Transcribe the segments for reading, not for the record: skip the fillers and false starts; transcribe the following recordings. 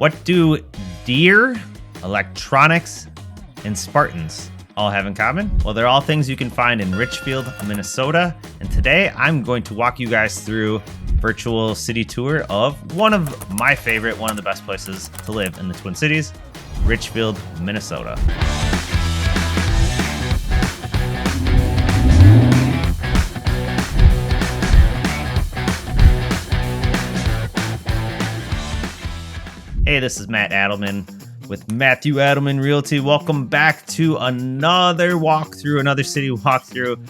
What do deer, electronics, and Spartans all have in common? Well, they're all things you can find in Richfield, Minnesota. And today I'm going to walk you guys through a virtual city tour of one of my favorite, one of the best places to live in the Twin Cities, Richfield, Minnesota. Hey, this is Matt Adelman with Matthew Adelman Realty. Welcome back to another walkthrough, another city walkthrough.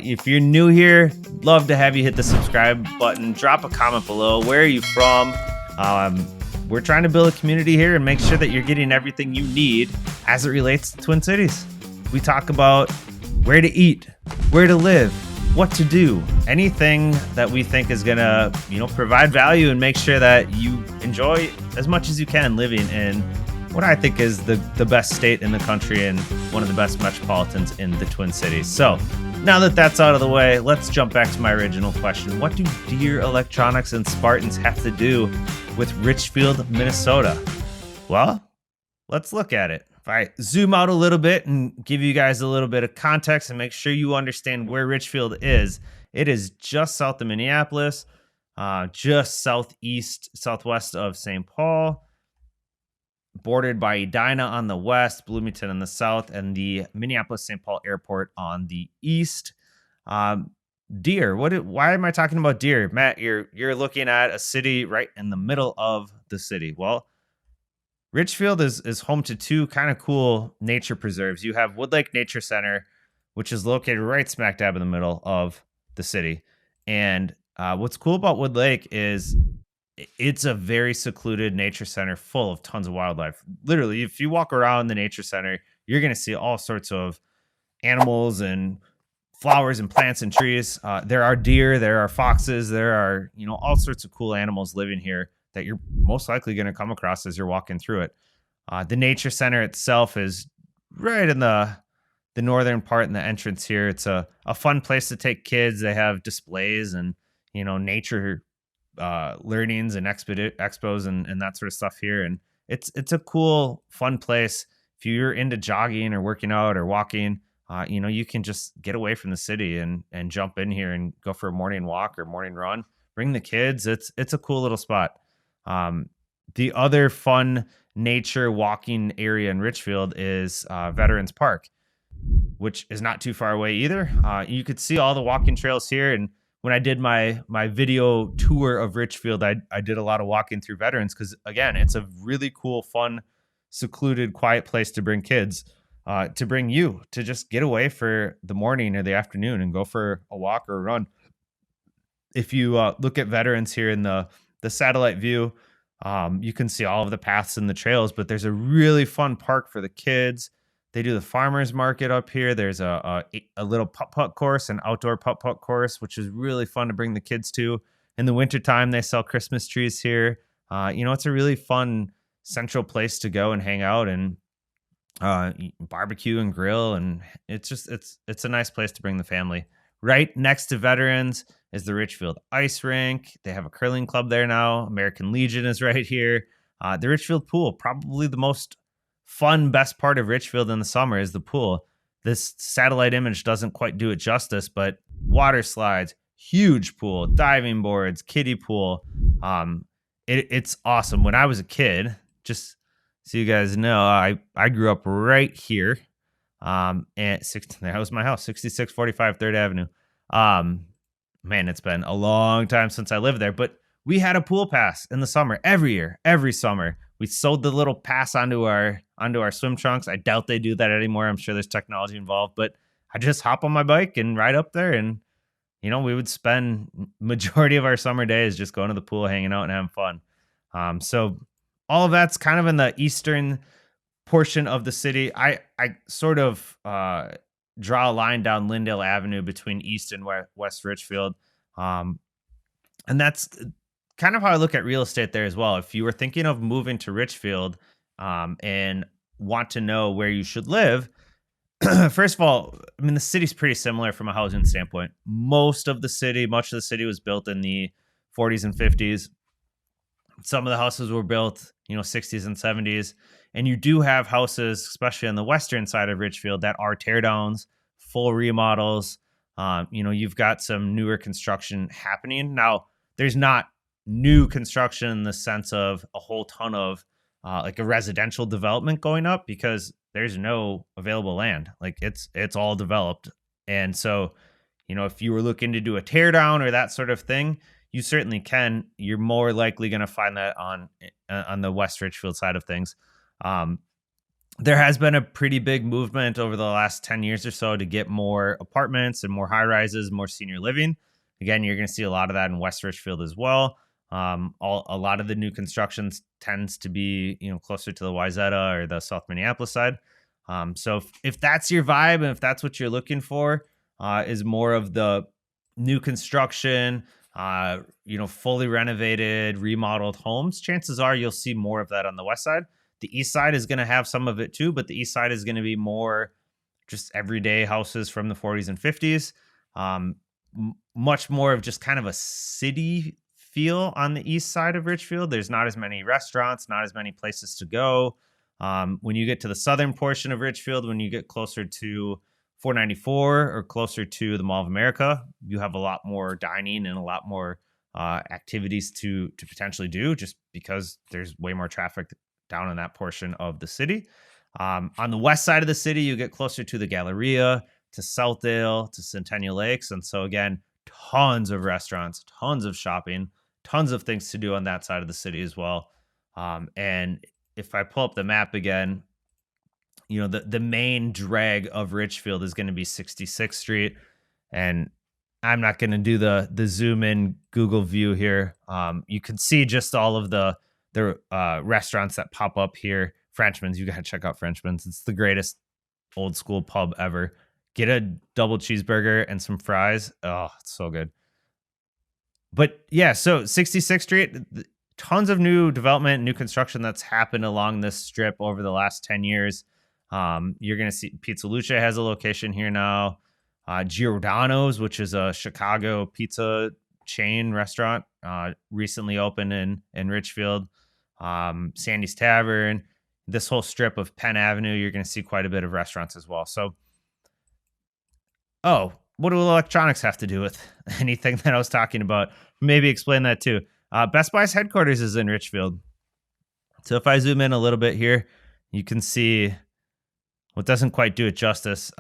If you're new here, love to have you hit the subscribe button. Drop a comment below. Where are you from? We're trying to build a community here and make sure that you're getting everything you need as it relates to Twin Cities. We talk about where to eat, where to live, what to do, anything that we think is gonna, provide value and make sure that you enjoy as much as you can living in what I think is the best state in the country and one of the best metropolitans in the Twin Cities. So now that that's out of the way, let's jump back to my original question. What do deer, electronics, and Spartans have to do with Richfield, Minnesota? Well, let's look at it. If I zoom out a little bit and give you guys a little bit of context and make sure you understand where Richfield is, it is just south of Minneapolis, just southwest of St. Paul, bordered by Edina on the west, Bloomington on the south, and the Minneapolis-St. Paul Airport on the east. Deer. Why am I talking about deer? Matt, you're looking at a city right in the middle of the city. Well, Richfield is home to two kind of cool nature preserves. You have Wood Lake Nature Center, which is located right smack dab in the middle of the city. And what's cool about Wood Lake is it's a very secluded nature center full of tons of wildlife. Literally, if you walk around the nature center, you're going to see all sorts of animals and flowers and plants and trees. There are deer, there are foxes, there are, all sorts of cool animals living here that you're most likely going to come across as you're walking through it. The nature center itself is right in the northern part in the entrance here. It's a fun place to take kids. They have displays and, nature learnings and expos and that sort of stuff here. And it's a cool, fun place. If you're into jogging or working out or walking, you can just get away from the city and jump in here and go for a morning walk or morning run. Bring the kids. It's a cool little spot. The other fun nature walking area in Richfield is Veterans Park, which is not too far away either. You could see all the walking trails here. And when I did my video tour of Richfield, I did a lot of walking through Veterans because, again, it's a really cool, fun, secluded, quiet place to bring kids, to bring you to just get away for the morning or the afternoon and go for a walk or a run. If you look at Veterans here in the satellite view, you can see all of the paths and the trails, but there's a really fun park for the kids. They do the farmers market up here. There's a little putt-putt course, an outdoor putt-putt course, which is really fun to bring the kids to. In the wintertime, they sell Christmas trees here. It's a really fun central place to go and hang out and barbecue and grill. And it's a nice place to bring the family. Right next to Veterans is the Richfield Ice Rink. They have a curling club there now. American Legion is right here. The Richfield pool, probably the most fun, best part of Richfield in the summer is the pool. This satellite image doesn't quite do it justice, but water slides, huge pool, diving boards, kiddie pool. It's awesome. When I was a kid, just so you guys know, I grew up right here. And that was my house, 6645 3rd Avenue. Man, it's been a long time since I lived there, but we had a pool pass in the summer every summer. We sewed the little pass onto our swim trunks. I doubt they do that anymore. I'm sure there's technology involved, but I just hop on my bike and ride up there. And, we would spend majority of our summer days just going to the pool, hanging out and having fun. So all of that's kind of in the eastern portion of the city. I sort of draw a line down Lyndale Avenue between East and West Richfield. And that's kind of how I look at real estate there as well. If you were thinking of moving to Richfield and want to know where you should live, first of all, the city's pretty similar from a housing standpoint. Much of the city was built in the 40s and 50s. Some of the houses were built 60s and 70s. And you do have houses, especially on the western side of Richfield, that are teardowns, full remodels. You've got some newer construction happening. Now, there's not new construction in the sense of a whole ton of like a residential development going up, because there's no available land. Like it's all developed. And so, if you were looking to do a teardown or that sort of thing, you certainly can. You're more likely going to find that on the West Richfield side of things. There has been a pretty big movement over the last 10 years or so to get more apartments and more high rises, more senior living. Again, you're going to see a lot of that in West Richfield as well. A lot of the new constructions tends to be, closer to the Wayzata or the South Minneapolis side. So if that's your vibe and if that's what you're looking for, is more of the new construction, fully renovated, remodeled homes, chances are you'll see more of that on the west side. The east side is going to have some of it too, but the east side is going to be more just everyday houses from the 40s and 50s. Much more of just kind of a city feel on the east side of Richfield. There's not as many restaurants, not as many places to go. When you get to the southern portion of Richfield, when you get closer to 494 or closer to the Mall of America, you have a lot more dining and a lot more activities to potentially do, just because there's way more traffic down in that portion of the city. On the west side of the city, you get closer to the Galleria, to Southdale, to Centennial Lakes. And so again, tons of restaurants, tons of shopping, tons of things to do on that side of the city as well. And if I pull up the map again, the main drag of Richfield is going to be 66th Street. And I'm not going to do the zoom in Google view here. You can see just all of the restaurants that pop up here. Frenchman's, you got to check out Frenchman's. It's the greatest old school pub ever. Get a double cheeseburger and some fries. Oh, it's so good. But yeah, so 66th Street, tons of new development, new construction that's happened along this strip over the last 10 years. You're going to see Pizza Lucia has a location here now. Giordano's, which is a Chicago pizza chain restaurant, recently opened in Richfield. Sandy's Tavern, this whole strip of Penn Avenue, you're going to see quite a bit of restaurants as well. So, what do electronics have to do with anything that I was talking about? Maybe explain that too. Best Buy's headquarters is in Richfield. So if I zoom in a little bit here, you can see what doesn't quite do it justice.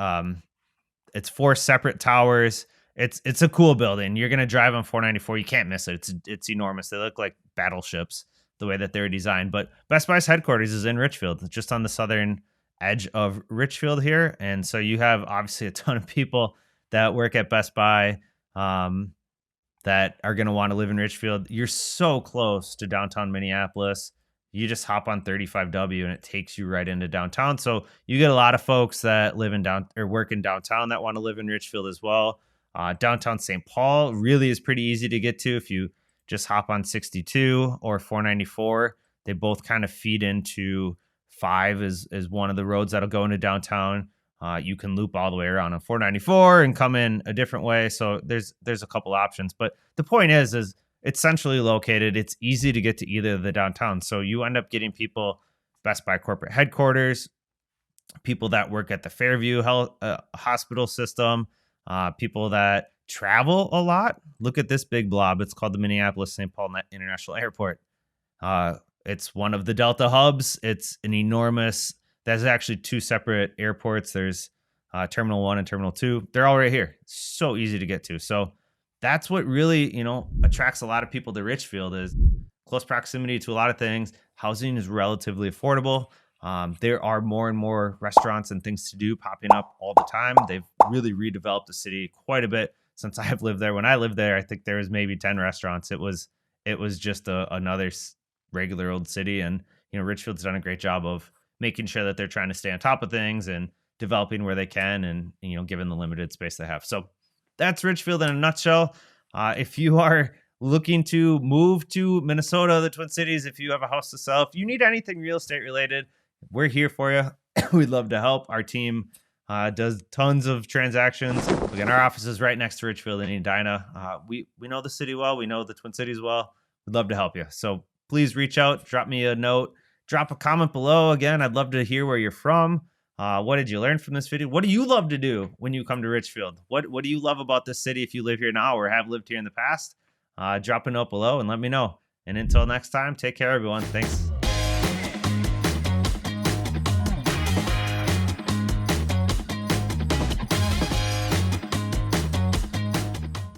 It's 4 separate towers. It's a cool building. You're going to drive on 494. You can't miss it. It's enormous. They look like battleships the way that they're designed. But Best Buy's headquarters is in Richfield, just on the southern edge of Richfield here. And so you have obviously a ton of people that work at Best Buy that are going to want to live in Richfield. You're so close to downtown Minneapolis. You just hop on 35W and it takes you right into downtown. So you get a lot of folks that live in work in downtown that want to live in Richfield as well. Downtown St. Paul really is pretty easy to get to if you just hop on 62 or 494. They both kind of feed into 5 is one of the roads that'll go into downtown. You can loop all the way around on 494 and come in a different way. So there's a couple options. But the point is it's centrally located. It's easy to get to either of the downtown. So you end up getting people, Best Buy corporate headquarters, people that work at the Fairview Health hospital system, people that travel a lot. Look at this big blob. It's called the Minneapolis St. Paul International Airport. It's one of the Delta hubs. It's an enormous, there's actually 2 separate airports. There's Terminal 1 and Terminal 2. They're all right here. It's so easy to get to. So that's what really, attracts a lot of people to Richfield is close proximity to a lot of things. Housing is relatively affordable. There are more and more restaurants and things to do popping up all the time. They've really redeveloped the city quite a bit since I've lived there. When I lived there, I think there was maybe 10 restaurants. It was just another regular old city. And, Richfield's done a great job of making sure that they're trying to stay on top of things and developing where they can and, given the limited space they have. So that's Richfield in a nutshell. If you are looking to move to Minnesota, the Twin Cities, if you have a house to sell, if you need anything real estate related, we're here for you. We'd love to help. Our team does tons of transactions. Again, our office is right next to Richfield in Edina. We know the city well. We know the Twin Cities well. We'd love to help you. So please reach out, drop me a note, drop a comment below. Again, I'd love to hear where you're from. What did you learn from this video? What do you love to do when you come to Richfield? What do you love about this city if you live here now or have lived here in the past? Drop a note below and let me know. And until next time, take care, everyone. Thanks.